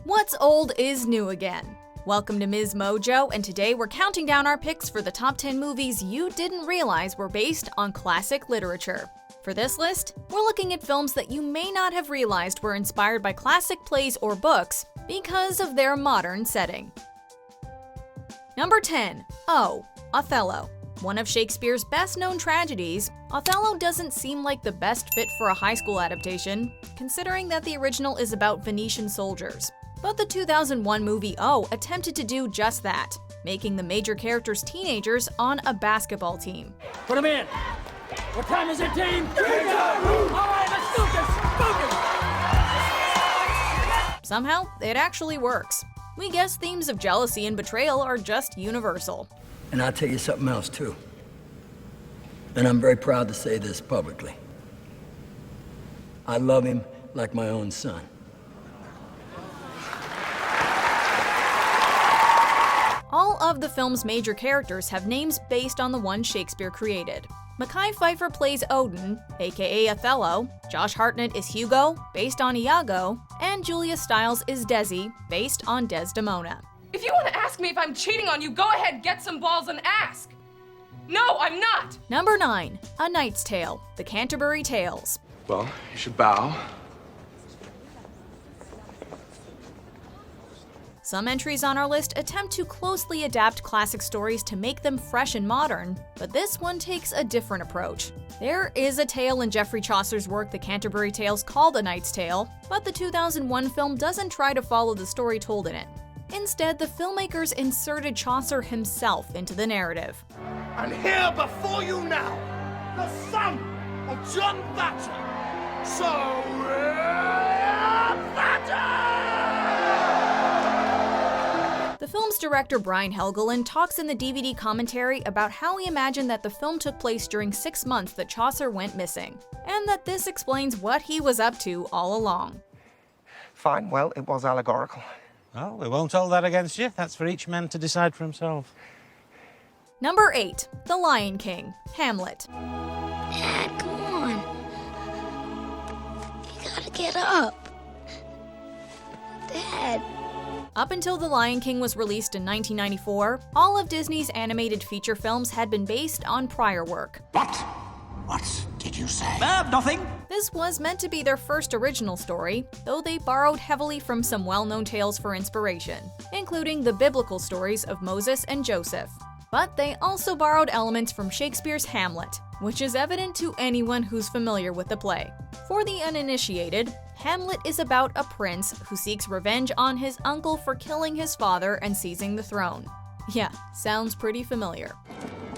What's old is new again. Welcome to MsMojo, and today we're counting down our picks for the top 10 movies you didn't realize were based on classic literature. For this list, we're looking at films that you may not have realized were inspired by classic plays or books because of their modern setting. Number 10. Othello. One of Shakespeare's best-known tragedies, Othello doesn't seem like the best fit for a high school adaptation, considering that the original is about Venetian soldiers. But the 2001 movie O attempted to do just that, making the major characters teenagers on a basketball team. Put them in! What time is it, team? Alright, let's focus! Somehow, it actually works. We guess themes of jealousy and betrayal are just universal. And I'll tell you something else, too. And I'm very proud to say this publicly. I love him like my own son. All of the film's major characters have names based on the one Shakespeare created. Mekhi Phifer plays Odin, aka Othello, Josh Hartnett is Hugo, based on Iago, and Julia Stiles is Desi, based on Desdemona. If you want to ask me if I'm cheating on you, go ahead, get some balls and ask. No, I'm not. Number 9. A Knight's Tale, The Canterbury Tales. Well, you should bow. Some entries on our list attempt to closely adapt classic stories to make them fresh and modern, but this one takes a different approach. There is a tale in Geoffrey Chaucer's work The Canterbury Tales called A Knight's Tale, but the 2001 film doesn't try to follow the story told in it. Instead, the filmmakers inserted Chaucer himself into the narrative. And here before you now, the son of John Thatcher, Sir Thatcher! The film's director Brian Helgeland talks in the DVD commentary about how he imagined that the film took place during 6 months that Chaucer went missing, and that this explains what he was up to all along. Fine, well, it was allegorical. Well, we won't hold that against you. That's for each man to decide for himself. Number 8. The Lion King, Hamlet. Dad, come on. You gotta get up. Dad. Up until The Lion King was released in 1994, all of Disney's animated feature films had been based on prior work. What did you say? Nothing. This was meant to be their first original story, though they borrowed heavily from some well-known tales for inspiration, including the biblical stories of Moses and Joseph. But they also borrowed elements from Shakespeare's Hamlet, which is evident to anyone who's familiar with the play. For the uninitiated, Hamlet is about a prince who seeks revenge on his uncle for killing his father and seizing the throne. Yeah, sounds pretty familiar.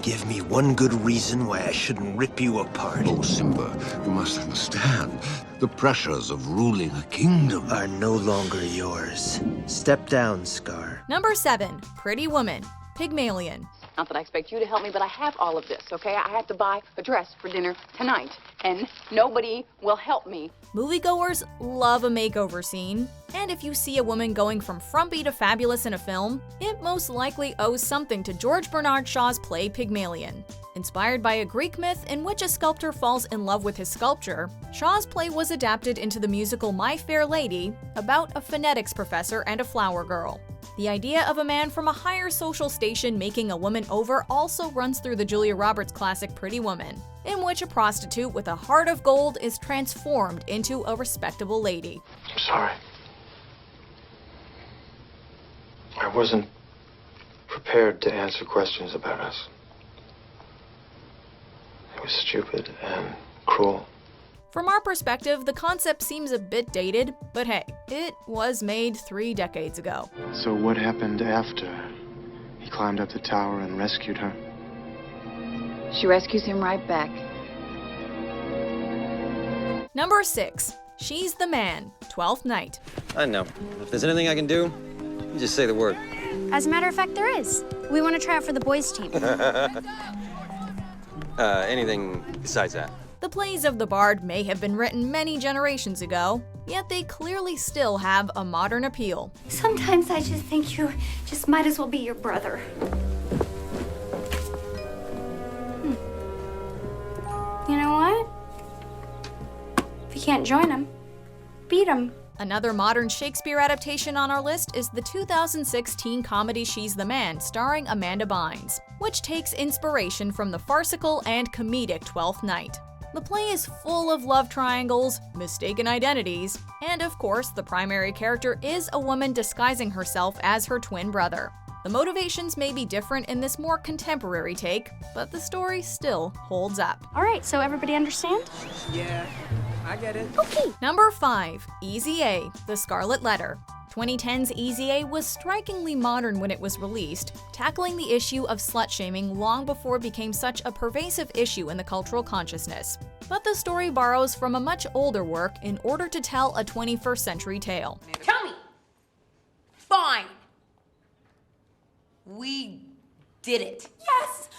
Give me one good reason why I shouldn't rip you apart. Oh, Simba, you must understand. The pressures of ruling a kingdom are no longer yours. Step down, Scar. Number 7. Pretty Woman, Pygmalion. Not that I expect you to help me, but I have all of this, okay? I have to buy a dress for dinner tonight, and nobody will help me. Moviegoers love a makeover scene, and if you see a woman going from frumpy to fabulous in a film, it most likely owes something to George Bernard Shaw's play Pygmalion. Inspired by a Greek myth in which a sculptor falls in love with his sculpture, Shaw's play was adapted into the musical My Fair Lady, about a phonetics professor and a flower girl. The idea of a man from a higher social station making a woman over also runs through the Julia Roberts classic Pretty Woman, in which a prostitute with a heart of gold is transformed into a respectable lady. I'm sorry. I wasn't prepared to answer questions about us. It was stupid and cruel. From our perspective, the concept seems a bit dated, but hey, it was made 3 decades ago. So what happened after he climbed up the tower and rescued her? She rescues him right back. Number 6. She's the Man, 12th Night. I know. If there's anything I can do, you just say the word. As a matter of fact, there is. We want to try out for the boys' team. Anything besides that? The plays of the Bard may have been written many generations ago, yet they clearly still have a modern appeal. Sometimes I just think you just might as well be your brother. You know what? If you can't join them, beat them. Another modern Shakespeare adaptation on our list is the 2006 teen comedy She's the Man, starring Amanda Bynes, which takes inspiration from the farcical and comedic Twelfth Night. The play is full of love triangles, mistaken identities, and of course, the primary character is a woman disguising herself as her twin brother. The motivations may be different in this more contemporary take, but the story still holds up. All right, so everybody understand? Yeah, I get it. Okay. Number 5. Easy A, The Scarlet Letter. 2010's Easy A was strikingly modern when it was released, tackling the issue of slut-shaming long before it became such a pervasive issue in the cultural consciousness. But the story borrows from a much older work in order to tell a 21st century tale. Tell me. Fine. We did it. Yes!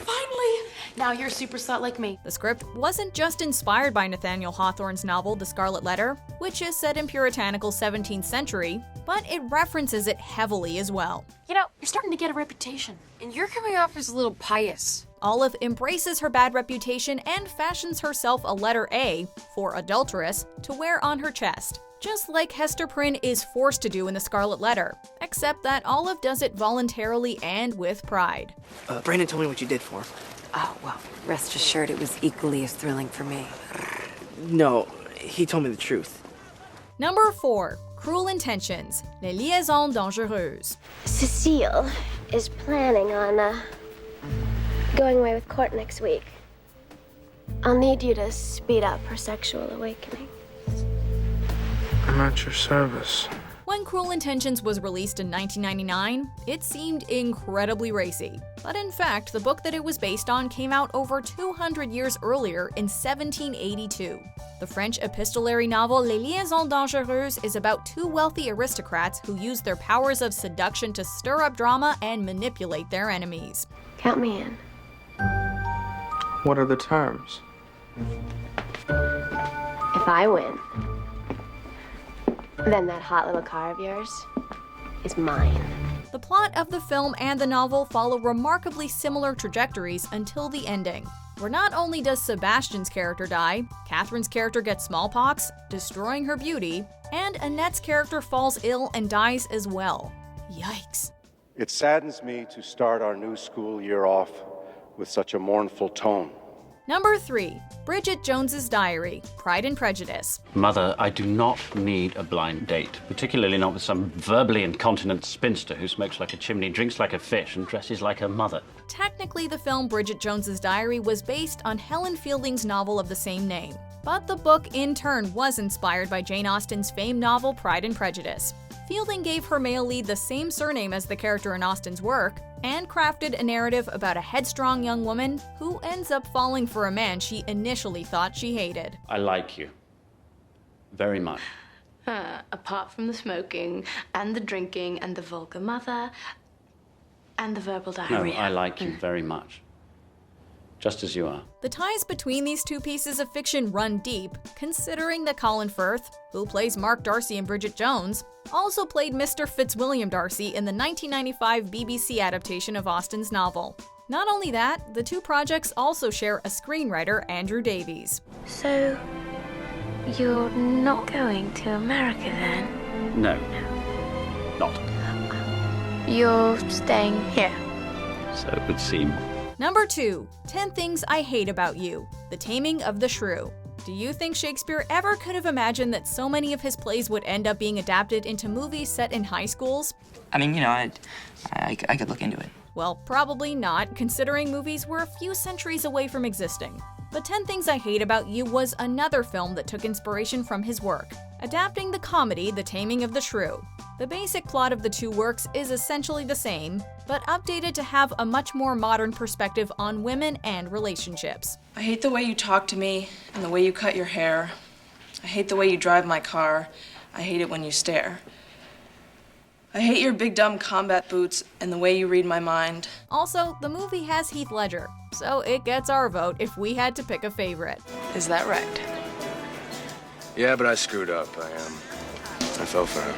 Finally! Now you're a super slut like me. The script wasn't just inspired by Nathaniel Hawthorne's novel The Scarlet Letter, which is set in puritanical 17th century, but it references it heavily as well. You know, you're starting to get a reputation, and you're coming off as a little pious. Olive embraces her bad reputation and fashions herself a letter A, for adulteress, to wear on her chest, just like Hester Prynne is forced to do in The Scarlet Letter, except that Olive does it voluntarily and with pride. Brandon told me what you did for him. Oh, well, rest assured it was equally as thrilling for me. No, he told me the truth. Number 4. Cruel Intentions, Les Liaisons dangereuses. Cecile is planning on going away with Court next week. I'll need you to speed up her sexual awakening. I'm at your service. When Cruel Intentions was released in 1999, it seemed incredibly racy. But in fact, the book that it was based on came out over 200 years earlier in 1782. The French epistolary novel Les Liaisons dangereuses is about two wealthy aristocrats who use their powers of seduction to stir up drama and manipulate their enemies. Count me in. What are the terms? If I win, then that hot little car of yours is mine. The plot of the film and the novel follow remarkably similar trajectories until the ending, where not only does Sebastian's character die, Catherine's character gets smallpox, destroying her beauty, and Annette's character falls ill and dies as well. Yikes. It saddens me to start our new school year off with such a mournful tone. Number 3. Bridget Jones's Diary, Pride and Prejudice. Mother, I do not need a blind date, particularly not with some verbally incontinent spinster who smokes like a chimney, drinks like a fish, and dresses like her mother. Technically, the film Bridget Jones's Diary was based on Helen Fielding's novel of the same name, but the book in turn was inspired by Jane Austen's famed novel Pride and Prejudice. Fielding gave her male lead the same surname as the character in Austen's work, and crafted a narrative about a headstrong young woman who ends up falling for a man she initially thought she hated. I like you. Very much. Apart from the smoking, and the drinking, and the vulgar mother, and the verbal diarrhea. No, I like you very much. Just as you are. The ties between these two pieces of fiction run deep, considering that Colin Firth, who plays Mark Darcy in Bridget Jones, also played Mr. Fitzwilliam Darcy in the 1995 BBC adaptation of Austen's novel. Not only that, the two projects also share a screenwriter, Andrew Davies. So, you're not going to America then? No. Not. You're staying here? So it would seem. Number 2. 10 Things I Hate About You, The Taming of the Shrew. Do you think Shakespeare ever could have imagined that so many of his plays would end up being adapted into movies set in high schools? I mean, you know, I could look into it. Well, probably not, considering movies were a few centuries away from existing. But 10 Things I Hate About You was another film that took inspiration from his work, adapting the comedy The Taming of the Shrew. The basic plot of the two works is essentially the same, but updated to have a much more modern perspective on women and relationships. I hate the way you talk to me and the way you cut your hair. I hate the way you drive my car. I hate it when you stare. I hate your big dumb combat boots and the way you read my mind. Also, the movie has Heath Ledger, so it gets our vote if we had to pick a favorite. Is that right? Yeah, but I screwed up. I fell for her.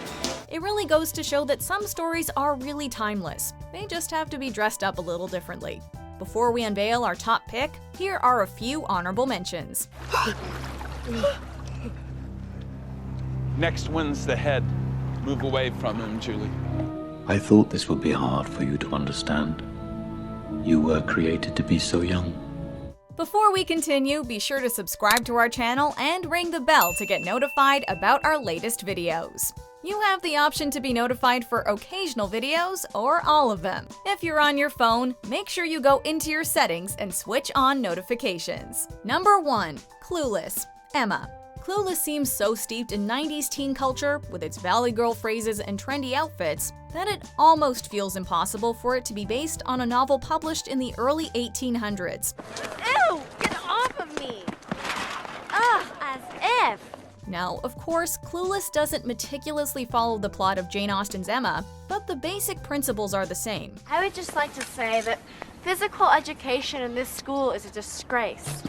It really goes to show that some stories are really timeless. They just have to be dressed up a little differently. Before we unveil our top pick, here are a few honorable mentions. Next one's the head. Move away from him, Julie. I thought this would be hard for you to understand. You were created to be so young. Before we continue, be sure to subscribe to our channel and ring the bell to get notified about our latest videos. You have the option to be notified for occasional videos or all of them. If you're on your phone, make sure you go into your settings and switch on notifications. Number 1. Clueless. Emma. Clueless seems so steeped in 90s teen culture with its Valley Girl phrases and trendy outfits that it almost feels impossible for it to be based on a novel published in the early 1800s. Ew! Get off of me! Ugh, as if! Now, of course, Clueless doesn't meticulously follow the plot of Jane Austen's Emma, but the basic principles are the same. I would just like to say that physical education in this school is a disgrace.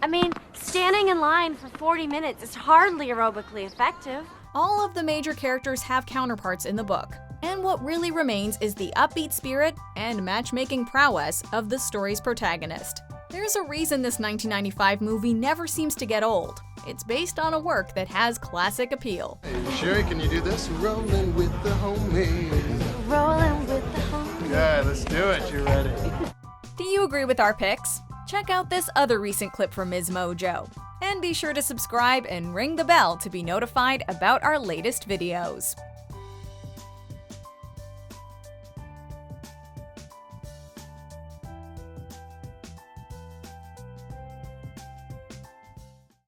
I mean, standing in line for 40 minutes is hardly aerobically effective. All of the major characters have counterparts in the book, and what really remains is the upbeat spirit and matchmaking prowess of the story's protagonist. There's a reason this 1995 movie never seems to get old. It's based on a work that has classic appeal. Hey, Sherry, can you do this? Rolling with the homies. Rolling with the homies. Yeah, let's do it. You ready? Do you agree with our picks? Check out this other recent clip from MsMojo. And be sure to subscribe and ring the bell to be notified about our latest videos.